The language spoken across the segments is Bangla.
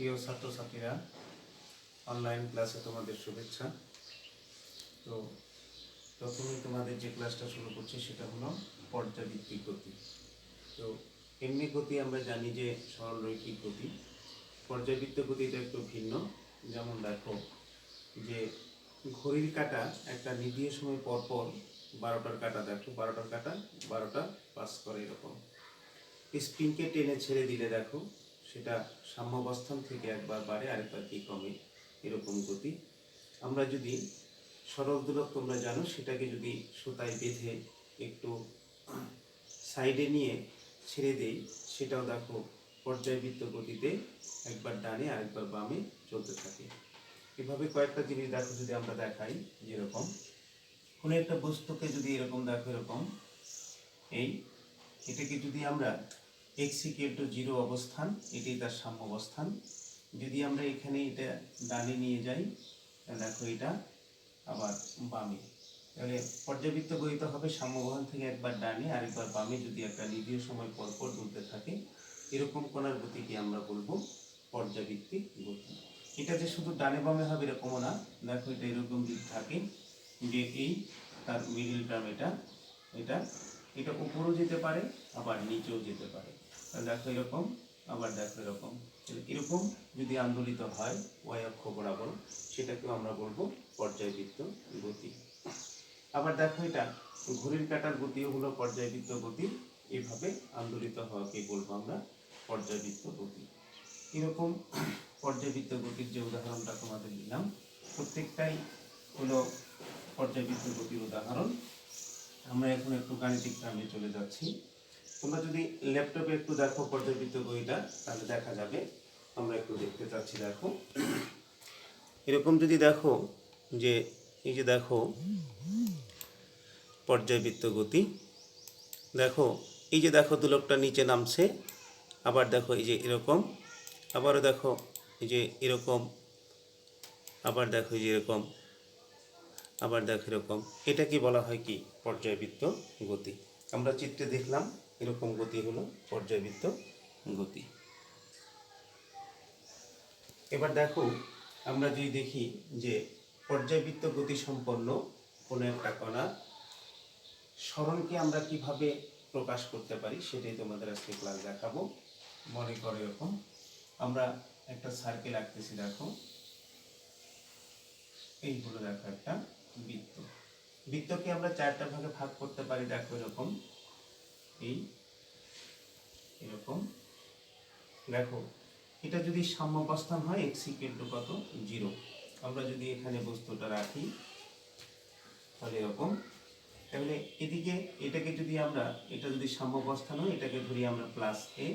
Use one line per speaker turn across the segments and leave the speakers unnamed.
প্রিয় ছাত্রছাত্রীরা, অনলাইন ক্লাসে তোমাদের শুভেচ্ছা। তো প্রথমেই তোমাদের যে ক্লাসটা শুরু করছি সেটা হলো পর্যাবৃত্তিক গতি। তো এমনি গতি আমরা জানি যে সরলরৈখিক গতি। পর্যাবৃত্ত গতিটা একটু ভিন্ন। যেমন দেখো যে ঘড়ির কাঁটা একটা নির্দিষ্ট সময় পর পর 12টার কাঁটা, দেখো 12টার কাঁটা 12টা পাস করে এরকম। স্প্রিংকে টেনে ছেড়ে দিলে দেখো সেটা সাম্যাবস্থান থেকে একবার বাড়ে আরেকবার কি কমে, এরকম গতি। আমরা যদি সরল দোলক তোমরা জানো, সেটাকে যদি সুতায় বেঁধে একটু সাইডে নিয়ে ছেড়ে দেই, সেটাও দেখো পর্যায়বৃত্ত গতিতে একবার ডানে আরেকবার বামে চলতে থাকে। এভাবে কয়েকটা জিনিস দেখো, যদি আমরা দেখাই, যেরকম কোনো একটা বস্তুকে যদি এরকম দেখো, এরকম এটাকে যদি আমরা x=0 অবস্থান, এটাই তার সাম্য অবস্থান। যদি আমরা এখানে এটা ডানে নিয়ে যাই, তাহলে দেখো এটা আবার বামে, তাহলে পর্যাবৃত্ত গতিতে হবে সাম্যবস্থান থেকে একবার ডানে আরেকবার বামে যদি একটা নির্দিষ্ট সময় পর পর দুলতে থাকে, এরকম কোণার গতিকে আমরা বলবো পর্যাবৃত্তিক গতি। এটা যে শুধু ডানে বামে হবে এরকমও না, দেখো এটা এরকম দিক থাকে যে এই তার মিডিল টার্ম এটা এটা এটা উপরেও যেতে পারে আবার নিচেও যেতে পারে। দেখো এরকম, আবার দেখো এরকম, এরকম যদি আন্দোলিত হয় ওয়াই অক্ষ বরাবর, সেটাকেও আমরা বলবো পর্যায়বৃত্ত গতি। আবার দেখো এটা ঘড়ির কাঁটার গতিও হলো পর্যায়বৃত্ত গতি, এইভাবে আন্দোলিত হওয়াকে বলবো আমরা পর্যায়বৃত্ত গতি। এরকম পর্যায়বৃত্ত গতির যে উদাহরণটা তোমাদের দিলাম, প্রত্যেকটাই হলো পর্যায়বৃত্ত গতির উদাহরণ। আমরা এখন একটু গাণিতিক টার্মে চলে যাচ্ছি। তোমরা যদি ল্যাপটপে একটু দেখো পর্যাবৃত্ত গতিটা, তাহলে দেখা যাবে। আমরা একটু দেখতে চাচ্ছি, দেখো এরকম যদি দেখো যে এই যে দেখো পর্যায়বৃত্ত গতি, দেখো এই যে দেখো দোলকটা নিচে নামছে, আবার দেখো এই যে এরকম, আবারও দেখো এই যে এরকম, আবার দেখো এই যে এরকম, আবার দেখো এরকম। এটা কি বলা হয় কি পর্যায়বৃত্ত গতি। আমরা চিত্রে দেখলাম এরকম গতি হলো পর্যায়বৃত্ত গতি। এবার দেখো আমরা যদি দেখি যে পর্যায়বৃত্ত গতি সম্পন্ন কোনো একটা কণা সরণকে আমরা কিভাবে প্রকাশ করতে পারি, সেটাই তোমাদের আজকে ক্লাস দেখাবো। মনে করো এরকম আমরা একটা সার্কেল আঁকতেছি, দেখো এই হলো দেখো একটা বৃত্ত। বৃত্তকে আমরা 4টা ভাগে ভাগ করতে পারি, দেখো এরকম এরকম। দেখো এটা যদি সাম্যাবস্থান হয় x=কত 0, আমরা যদি এখানে বস্তুটা রাখি তাহলে এরকম, তাহলে এদিকে এটাকে যদি আমরা, এটা যদি সাম্যাবস্থান হয় এটাকে ধরি আমরা +a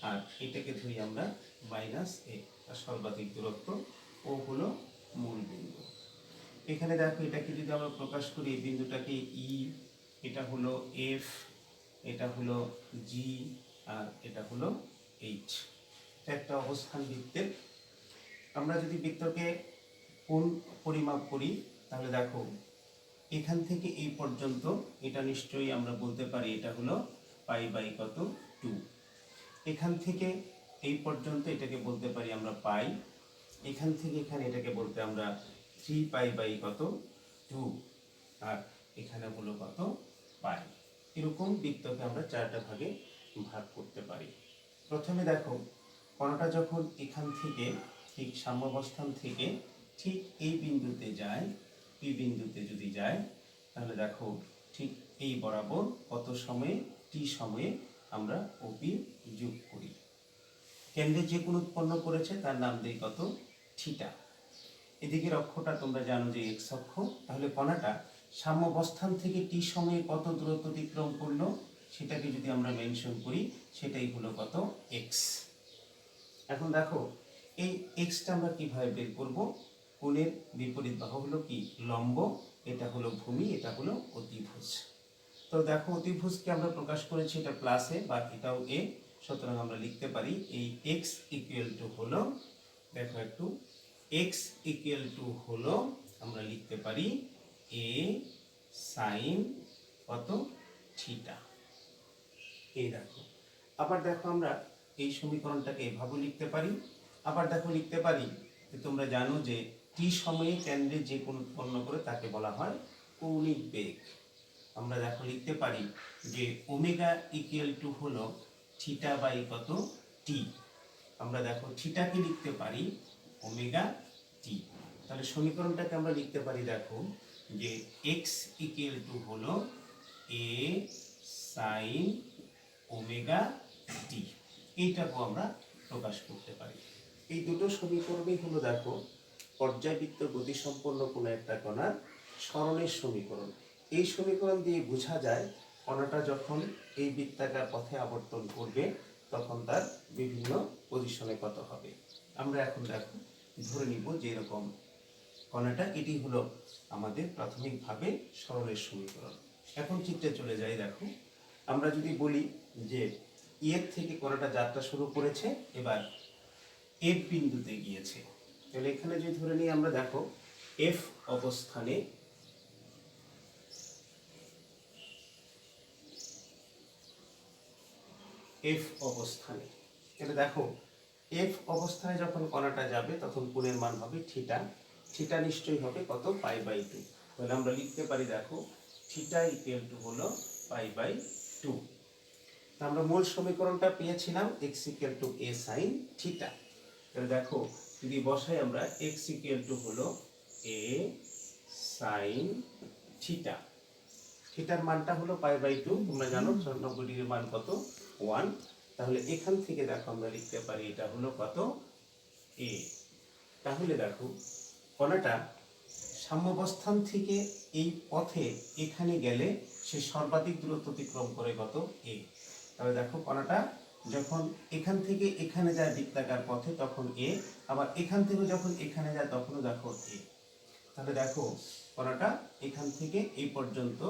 আর এটাকে ধরি আমরা -a, আর সর্বাধিক দূরত্ব ও হলো মূল বিন্দু। এখানে দেখো এটাকে যদি আমরা প্রকাশ করি, এই বিন্দুটাকে ই, এটা হলো এফ, এটা হলো জি, আর এটা হলো এইচ। একটা অবস্থান বৃত্তের। আমরা যদি বৃত্তকে কোণ পরিমাপ করি, তাহলে দেখো এখান থেকে এই পর্যন্ত এটা নিশ্চয়ই আমরা বলতে পারি এটা হলো π/কত 2। এখান থেকে এই পর্যন্ত এটাকে বলতে পারি আমরা পাই। এখান থেকে এখানে এটাকে বলতে আমরা 3π/কত 2, আর এখানে হলো কত পাই। এরকম বৃত্তকে আমরা 4টা ভাগে ভাগ করতে পারি। প্রথমে দেখো কণাটা যখন এখান থেকে ঠিক সাম্যাবস্থান থেকে ঠিক এই বিন্দুতে যায়, পি বিন্দুতে যদি যায়, তাহলে দেখো ঠিক এই বরাবর কত সময়ে, টি সময়ে আমরা ওপি যোগ করি। কেন্দ্রে যে কোণ উৎপন্ন করেছে তার নাম দেই কত থিটা। এদিকের অক্ষটা তোমরা জানো যে এক্স অক্ষ। তাহলে কণাটা সাম্যাবস্থান থেকে টি সময়ে কত দূরত্ব অতিক্রম করলো, সেটাকে যদি আমরা মেনশন করি, সেটাই হলো কত এক্স। এখন দেখো এই এক্সটা আমরা কিভাবে বের করব। কোণের বিপরীত বাহু হলো কি লম্ব, এটা হলো ভূমি, এটা হলো অতিভুজ। তো দেখো অতিভুজকে আমরা প্রকাশ করেছি এটা প্লাসে বা এটাও এ, সুতরাং আমরা লিখতে পারি এই x হলো, দেখো একটু x হলো আমরা লিখতে পারি a sin কত থিটা। এই দেখো, আবার দেখো আমরা এই সমীকরণটাকে এভাবে লিখতে পারি আবার দেখো লিখতে পারি যে তোমরা জানো যে টি সময়ে কেন্দ্রে যে কোণ উৎপন্ন করে তাকে বলা হয় কৌণিক বেগ। আমরা দেখো লিখতে পারি যে ওমেগা ইকুয়াল টু হলো থিটা বাই কত টি। আমরা দেখো থিটাকে লিখতে পারি ওমেগা টি। তাহলে সমীকরণটাকে আমরা লিখতে পারি দেখো যে এক্স ইকুয়াল টু হলো এ সাইন ওমেগা টি। এইটাকেও আমরা প্রকাশ করতে পারি। এই দুটো সমীকরণই হলো দেখো পর্যায়বৃত্ত গতিসম্পন্ন কোনো একটা কণার সরণের সমীকরণ। এই সমীকরণ দিয়ে বোঝা যায় কণাটা যখন এই বৃত্তাকার পথে আবর্তন করবে তখন তার বিভিন্ন পজিশনে কত হবে। আমরা এখন দেখো ধরে নিব যে এরকম কণাটা, এটি হলো আমাদের প্রাথমিকভাবে সরণের সমীকরণ। এখন চিত্রে চলে যাই। দেখো আমরা যদি বলি যে এর থেকে কণাটা যাত্রা শুরু করেছে, এবার এফ বিন্দুতে গিয়েছে, তাহলে এখানে যদি ধরে নিই আমরা দেখো এফ অবস্থানে তাহলে দেখো এফ অবস্থানে যখন কণাটা যাবে তখন কোণের মান হবে থিটা। থিটা নিশ্চয়ই হবে কত পাই বাই টু। তাহলে আমরা লিখতে পারি দেখো থিটা ইকুয়াল টু হলো পাই বাই টু। আমরা মূল সমীকরণটা পেয়েছিলাম x equal to a sine theta. তাহলে দেখো যদি বসাই আমরা এক্স ইকুয়াল টু হলো এ সাইন থিটা। থিটার মানটা হলো পাই বাই টু। তোমরা জানো 90 ডিগ্রির মান কত 1। তাহলে এখান থেকে দেখো আমরা লিখতে পারি এটা হলো কত এ। তাহলে দেখো কণাটা সাম্যাবস্থান থেকে এই পথে এখানে গেলে সে সর্বাধিক দূরত্ব অতিক্রম করে কত এ। তাহলে দেখো কণাটা যখন এখান থেকে এখানে যায় বৃত্তাকার পথে তখন এ, আবার এখান থেকে যখন এখানে যায় তখনও দেখো এ। তাহলে দেখো কণাটা এখান থেকে এই পর্যন্ত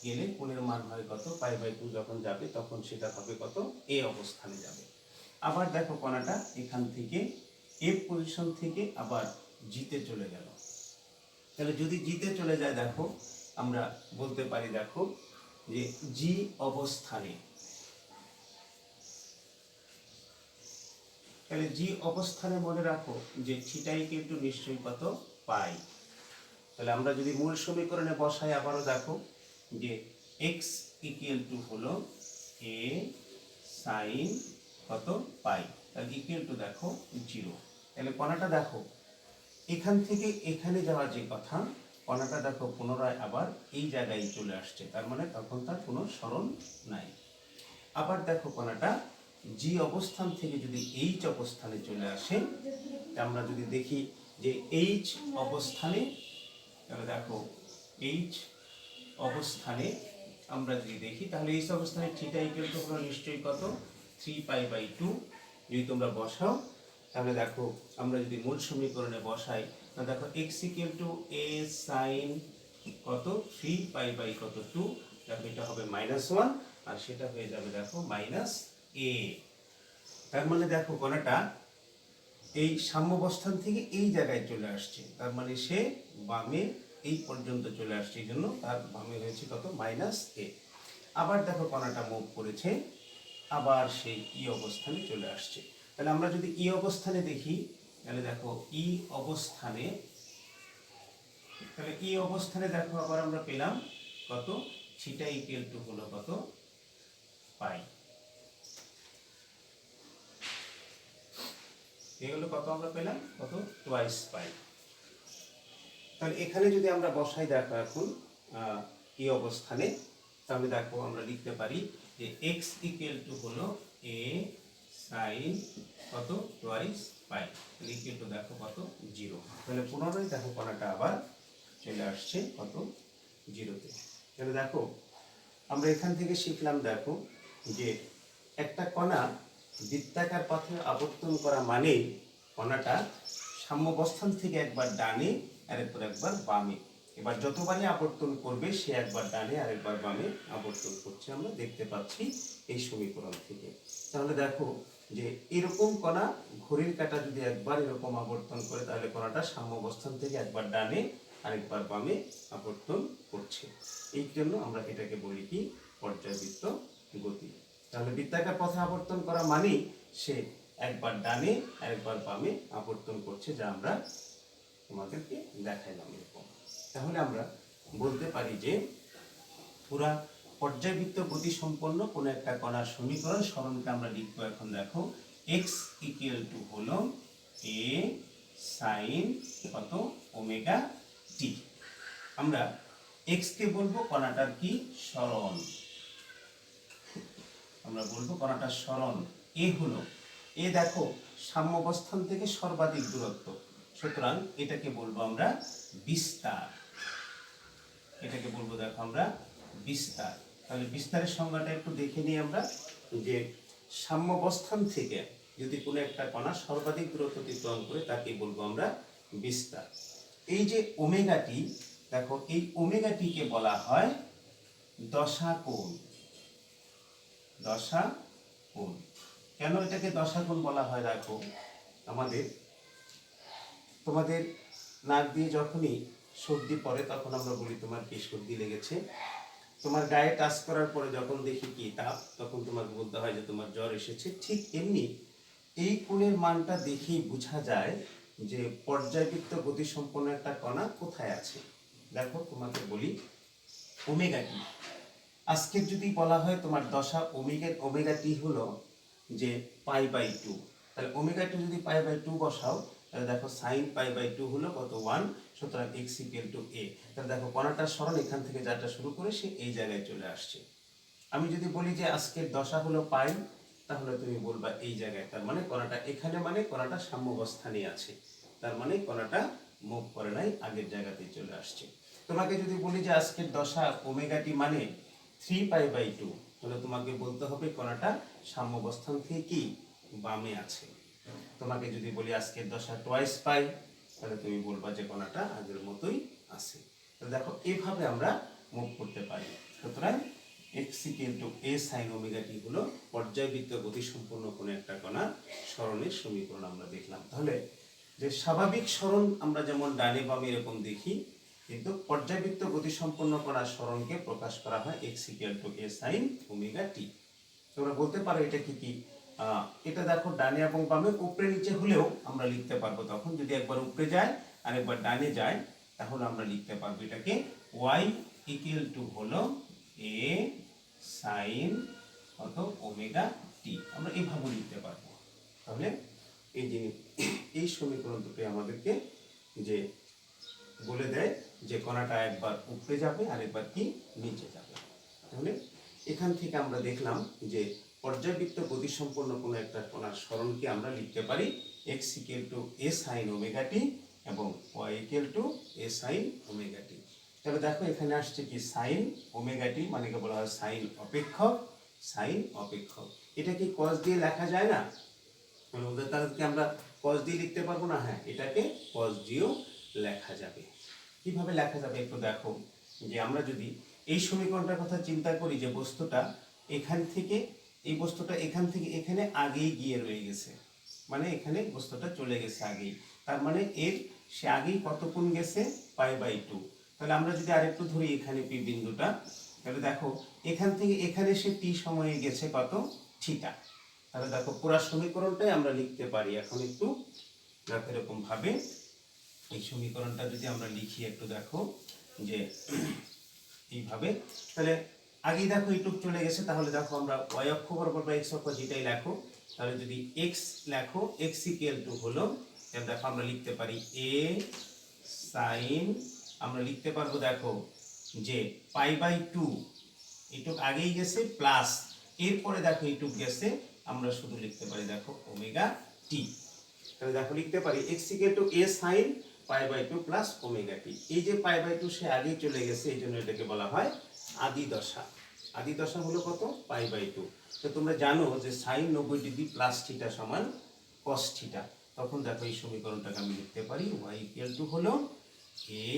গেলে কোণের মান হয় কত পাই বাই টু। যখন যাবে তখন সেটা হবে কত এ অবস্থানে যাবে। আবার দেখো কণাটা এখান থেকে এফ পজিশন থেকে আবার জিতে চলে গেল। তাহলে যদি জিতে চলে যায় দেখো আমরা বলতে পারি দেখো যে জি অবস্থানে, তাহলে জি অবস্থানে মনে রাখো যে থিটা ইকুয়াল টু নিশ্চয়ই কত পাই। তাহলে আমরা যদি মূল সমীকরণে বসাই আবারও দেখো যে এক্স ইকুয়াল টু হলো এ সাইন কত পাই, তাহলে ইকুয়াল টু দেখো 0। তাহলে কণাটা দেখো এখান থেকে এখানে যাওয়ার যে কথা, কণাটা দেখো পুনরায় আবার এই জায়গায় চলে আসছে, তার মানে তখন তার কোনো সরণ নাই। আবার দেখো কণাটা জি অবস্থান থেকে যদি এইচ অবস্থানে চলে আসে, আমরা যদি দেখি যে এইচ অবস্থানে, তাহলে দেখো এইচ অবস্থানে আমরা যদি দেখি তাহলে এইচ অবস্থানে থিটা ইকুয়াল টু হলো নিশ্চয়ই কত 3 পাই বাই 2। যদি তোমরা বসাও তাহলে দেখো আমরা যদি মূল সমীকরণে বসাই তাহলে দেখো x equal to a sine কত 3 পাই বাই কত 2, দেখো এটা হবে -1 আর সেটা হয়ে যাবে দেখো -a। তার মানে দেখো কণাটা এই সাম্যাবস্থান থেকে এই জায়গায় চলে আসছে, তার মানে সে বামে এই পর্যন্ত চলে আসছে, এই জন্য তার বামে হয়েছে কত -a। আবার দেখো কণাটা মুভ করেছে, আবার সেই ই অবস্থানে চলে আসছে। তাহলে আমরা যদি ই অবস্থানে দেখি তাহলে দেখো ই অবস্থানে, তাহলে ই অবস্থানে দেখো আবার আমরা পেলাম কত থিটা ইকুয়াল টু হলো কত পাই। এগুলো কত আমরা পেলাম কত টুয়াইস পাই। তাহলে এখানে যদি আমরা বসাই দেখো এখন এই অবস্থানে, তাহলে দেখো আমরা লিখতে পারি যে x ইকুয়াল টু হলো a sin কত টুয়াইস পাই, তাহলে ইকুয়াল টু দেখো কত 0। তাহলে পুনরায় দেখো কণাটা আবার চলে আসছে কত 0-তে। তাহলে দেখো আমরা এখান থেকে শিখলাম দেখো যে একটা কণা বৃত্তাকার পথে আবর্তন করা মানে কণাটা সাম্যাবস্থান থেকে একবার ডানে আর একবার বামে, এবার যতবারই আবর্তন করবে সে একবার ডানে আর একবার বামে আবর্তন করছে, আমরা দেখতে পাচ্ছি এই সমীকরণ থেকে। তাহলে দেখো যে এরকম কণা ঘড়ির কাঁটা যদি একবার এরকম আবর্তন করে তাহলে কণাটা সাম্যাবস্থান থেকে একবার ডানে আরেকবার বামে আবর্তন করছে, এই জন্য আমরা এটাকে বলি কি পর্যায়বৃত্ত গতি। তাহলে বৃত্তাকার পথে আবর্তন করা মানেই সে একবার ডানে আর একবার বামে আবর্তন করছে, যা আমরা তোমাদেরকে দেখাইলাম এরকম। তাহলে আমরা বলতে পারি যে পুরা পর্যায়বৃত্ত গতি সম্পন্ন কোনো একটা কণার সমীকরণ সরণকে আমরা লিখবো। এখন দেখো x ইকুয়াল টু হলো a সাইন কত ওমেগা টি। আমরা x কে বলবো কণাটার কি সরণ, আমরা বলবো কণাটার সরণ। এ হলো, এ দেখো সাম্যাবস্থান থেকে সর্বাধিক দূরত্ব, সুতরাং এটাকে বলবো আমরা বিস্তার, এটাকে বলবো দেখো আমরা বিস্তার। তাহলে বিস্তারের সংজ্ঞাটা একটু দেখে নিই আমরা, যে সাম্যাবস্থান থেকে যদি কোনো একটা কণা সর্বাধিক দূরত্ব অতিক্রম করে তাকে বলবো আমরা বিস্তার। এই যে ওমেগাটি, দেখো এই ওমেগাটিকে বলা হয় দশা কোণ, দশা কোণ। কেন এটাকে দশা কোণ বলা হয়? দেখো তোমাদের নাক দিয়ে যখনই সর্দি পড়ে তখন আমরা বলি তোমার কি সর্দি লেগেছে, তোমার গায়ে টাচ করার পরে যখন দেখি কি তাপ, তখন তোমাকে বলতে হয় যে তোমার জ্বর এসেছে। ঠিক এমনি এই কোণের মানটা দেখেই বোঝা যায় যে পর্যায়বৃত্ত গতিসম্পন্ন একটা কণা কোথায় আছে। দেখো তোমাকে বলি ওমেগাটি, আজকের যদি বলা হয় তোমার দশা ওমেগাটি হলো যে π/2, তাহলে ওমেগাটি যদি π/2 বসাও, তাহলে দেখো সাইন π/2 হলো কত 1, সুতরাং x ইকুয়াল টু a। তাহলে দেখো কণাটার সরণ এখান থেকে যাটা শুরু করে সে এই জায়গায় চলে আসছে। আমি যদি বলি যে আজকের দশা হলো পাই, তাহলে তুমি বলবা এই জায়গায়, তার মানে কণাটা এখানে, মানে কণাটা সাম্যাবস্থানে আছে, তার মানে কণাটা মুভ করে নাই, আগের জায়গাতেই চলে আসছে। তোমাকে যদি বলি যে আজকের দশা ওমেগাটি মানে 3π/2, তাহলে তোমাকে বলতে হবে কণাটা সাম্যাবস্থান থেকে কি বামে আছে। তোমাকে যদি বলি আজকের দশা টোয়াইস পাই, তাহলে তুমি বলবা যে কণাটা আগের মতোই আছে। তাহলে দেখো এইভাবে আমরা মুভ করতে পারি। সুতরাং x equal to a sin omega t হলো পর্যায়বৃত্ত গতিসম্পন্ন কোনো একটা কণার সরণের সমীকরণ আমরা দেখলাম। তাহলে যে স্বাভাবিক সরণ আমরা যেমন ডানে বামে এরকম দেখি, কিন্তু পর্যায়বৃত্ত গতিসম্পন্ন কণার সরণকে প্রকাশ করা হয় x equal to a sin omega t। তোমরা বলতে পারো এটা কি কি, এটা দেখো ডানে এবং বামে উপরে নিচে হলেও আমরা লিখতে পারবো। তখন যদি একবার উপরে যায় আর একবার ডানে যায়, তাহলে আমরা লিখতে পারবো এটাকে y ইকুয়াল টু হলো a sin কত ওমেগা টি, আমরা এইভাবে লিখতে পারবো। তাহলে এই যে এই সমীকরণ দুটো আমাদেরকে যে বলে দেয় যে কণাটা একবার উপরে যাবে আর একবার কি নিচে যাবে। তাহলে এখান থেকে আমরা দেখলাম যে পর্যায়বৃত্ত গতিসম্পন্ন কোনো একটা কণার সরণকে আমরা লিখতে পারি x equal to a sin omega t এবং y equal to a sin omega t। তাহলে দেখো এখানে আসছে কি সাইন ওমেগা টি, মানে কে বলা হয় সাইন অপেক্ষক, সাইন অপেক্ষক। এটা কি cos দিয়ে লেখা যায় না? তাহলে কি আমরা cos দিয়ে লিখতে পারবো না? হ্যাঁ, এটাকে cos দিয়েও লেখা যাবে। কিভাবে লেখা যাবে একটু দেখো, যে আমরা যদি এই সমীকরণটার কথা চিন্তা করি, যে বস্তুটা এখান থেকে, এই বস্তুটা এখান থেকে এখানে আগেই গিয়ে রয়ে গেছে, মানে এখানে বস্তুটা চলে গেছে আগেই, তার মানে এর সে আগেই কত কোণ গেছে π/2। তাহলে আমরা যদি আরেকটু ধরি এখানে পি বিন্দুটা, তাহলে দেখো এখান থেকে এখানে সে টি সময়ে গেছে কত থিটা। তাহলে দেখো পুরো সমীকরণটাই আমরা লিখতে পারি এখন একটু দেখো এরকম ভাবে। এই সমীকরণটা যদি আমরা লিখি একটু দেখো যে এইভাবে, তাহলে আগেই দেখো এইটুক চলে গেছে, তাহলে দেখো আমরা y অক্ষ বরাবর বা x অক্ষ যেটাই লেখো, তাহলে যদি x লেখো x ইকুয়াল টু হলো, তাহলে দেখো আমরা লিখতে পারি a sin, আমরা লিখতে পারবো দেখো যে π/2, এইটুক আগেই গেছে প্লাস এরপরে দেখো এইটুক গেছে, আমরা শুধু লিখতে পারি দেখো ওমেগা t। তাহলে দেখো লিখতে পারি x equal to a sin π/2 plus omega t. এই যে π/2 সে আগেই চলে গেছে, এই জন্য এটাকে বলা হয় আদি দশা। আদি দশা হলো কত π/2। তো তোমরা জানো যে sin 90 ডিগ্রি প্লাস থিটা সমান cos থিটা। তখন দেখো এই সমীকরণটাকে আমি লিখতে পারি y ইকুয়াল টু হলো a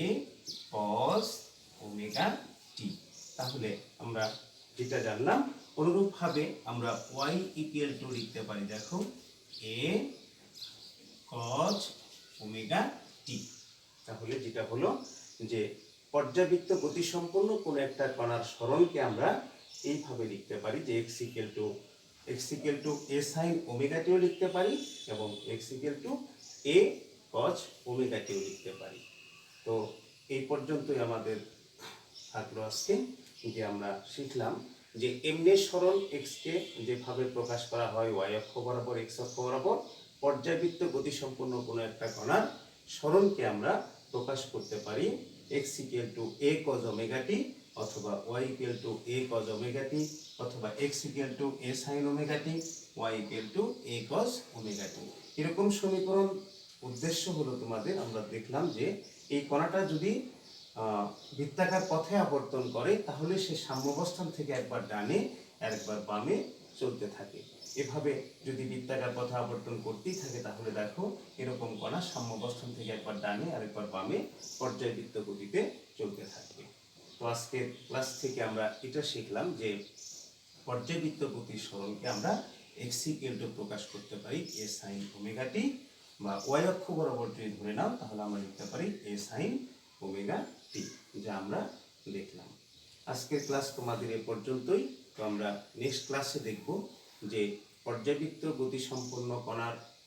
cos ওমেগা টি। তাহলে আমরা যেটা জানলাম, অনুরূপভাবে আমরা y ইকুয়াল টু লিখতে পারি দেখো a cos ওমেগা টি। তাহলে যেটা হলো যে পর্যাবৃত্ত গতিসম্পন্ন কোনো একটা কণার সরণকে আমরা এইভাবে লিখতে পারি যে x equal two x equal to a sin omega টিও লিখতে পারি এবং x equal to a cos omega টিও লিখতে পারি। তো এই পর্যন্তই আমাদের থাকলো আজকে, যে আমরা শিখলাম যে এমনি সরল x কে যেভাবে প্রকাশ করা হয় y অক্ষ বরাবর x অক্ষ বরাবর, পর্যায়বৃত্ত গতিসম্পন্ন কোনো একটা কণার সরলকে আমরা প্রকাশ করতে পারি x equal to a cos omega t, অথবা y equal to a cos omega t, অথবা x equal to a sin omega t, y equal to a cos omega t. এরকম সমীকরণ উদ্দেশ্য হলো তোমাদের, আমরা দেখলাম যে এই কণাটা যদি বৃত্তাকার পথে আবর্তন করে তাহলে সে সাম্যাবস্থান থেকে একবার ডানে আর একবার বামে চলতে থাকে। এভাবে যদি বৃত্তাকার পথে আবর্তন করতেই থাকে তাহলে দেখো এরকম কণা সাম্যাবস্থান থেকে একবার ডানে আর একবার বামে পর্যায়বৃত্ত গতিতে চলতে থাকবে। তো আজকের ক্লাস থেকে আমরা এটা শিখলাম যে পর্যায়বৃত্ত গতির সরলকে আমরা x ইকুয়াল টু প্রকাশ করতে পারি a sin ওমেগা টি, বা y অক্ষ বরাবর যদি ধরে নাও তাহলে আমরা লিখতে পারি a sin ওমেগা টি, যা আমরা দেখলাম। আজকের ক্লাস তোমাদের এ পর্যন্তই। তো আমরা নেক্সট ক্লাসে দেখব যে পর্যায়বৃত্ত গতিসম্পন্ন কণার